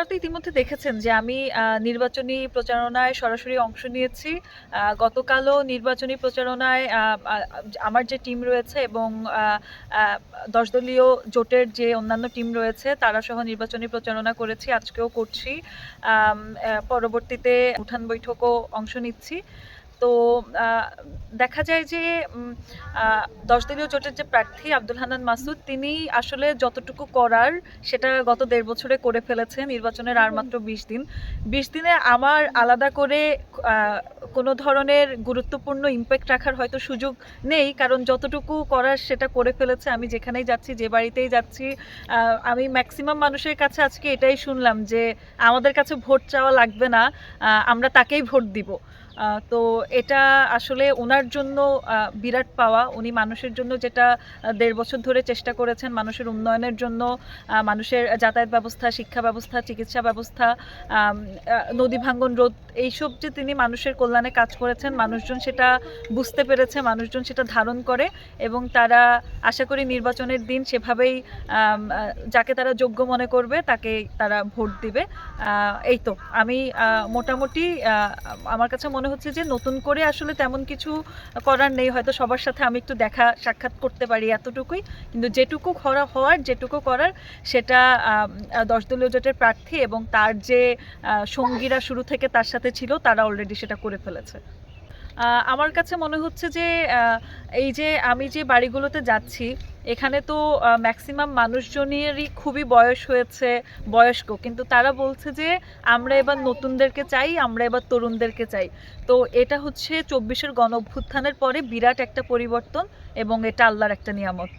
আপনারা তো ইতিমধ্যে দেখেছেন যে আমি নির্বাচনী প্রচারণায় সরাসরি অংশ নিয়েছি। গতকালও নির্বাচনী প্রচারণায় আমার যে টিম রয়েছে এবং ১০ দলীয় জোটের যে অন্যান্য টিম রয়েছে তারা সহ নির্বাচনী প্রচারণা করেছি, আজকেও করছি। পরবর্তীতে উঠান বৈঠকও অংশ নিচ্ছি। তো দেখা যায় যে ১০ দলীয় জোটের যে প্রার্থী আব্দুল হান্নান মাসুদ, তিনি আসলে যতটুকু করার সেটা গত ১.৫ বছরে করে ফেলেছে। নির্বাচনের আর মাত্র ২০ দিন। ২০ দিনে আমার আলাদা করে কোনো ধরনের গুরুত্বপূর্ণ ইম্প্যাক্ট রাখার হয়তো সুযোগ নেই, কারণ যতটুকু করার সেটা করে ফেলেছে। আমি যেখানেই যাচ্ছি, যে বাড়িতেই যাচ্ছি, আমি ম্যাক্সিমাম মানুষের কাছে আজকে এটাই শুনলাম যে আমাদের কাছে ভোট চাওয়া লাগবে না, আমরা তাকেই ভোট দিব। তো এটা আসলে ওনার জন্য বিরাট পাওয়া। উনি মানুষের জন্য যেটা ১.৫ বছর ধরে চেষ্টা করেছেন, মানুষের উন্নয়নের জন্য, মানুষের যাতায়াত ব্যবস্থা, শিক্ষা ব্যবস্থা, চিকিৎসা ব্যবস্থা, নদী ভাঙ্গন রোধ, এইসব যে তিনি মানুষের কল্যাণে কাজ করেছেন, মানুষজন সেটা বুঝতে পেরেছে, মানুষজন সেটা ধারণ করে এবং তারা আশা করি নির্বাচনের দিন সেভাবেই যাকে তারা যোগ্য মনে করবে তাকে তারা ভোট দিবে। এই তো আমি মোটামুটি আমার কাছে মনে হচ্ছে যে নতুন করে আসলে তেমন কিছু করার নেই। হয়তো সবার সাথে আমি একটু দেখা সাক্ষাৎ করতে পারি, এতটুকুই। কিন্তু যেটুকু হওয়ার, যেটুকু করার, সেটা ১০ দলীয় জোটের প্রার্থী এবং তার যে সঙ্গীরা শুরু থেকে তার সাথে ছিল তারা অলরেডি সেটা করে ফেলেছে। আমার কাছে মনে হচ্ছে যে এই যে আমি যে বাড়িগুলোতে যাচ্ছি, এখানে তো ম্যাক্সিমাম মানুষজনেরই খুবই বয়স হয়েছে, বয়স্ক, কিন্তু তারা বলছে যে আমরা এবার নতুনদেরকে চাই, আমরা এবার তরুণদেরকে চাই। তো এটা হচ্ছে ২৪-এর গণ অভ্যুত্থানের পরে বিরাট একটা পরিবর্তন এবং এটা আল্লাহর একটা নিয়ামত।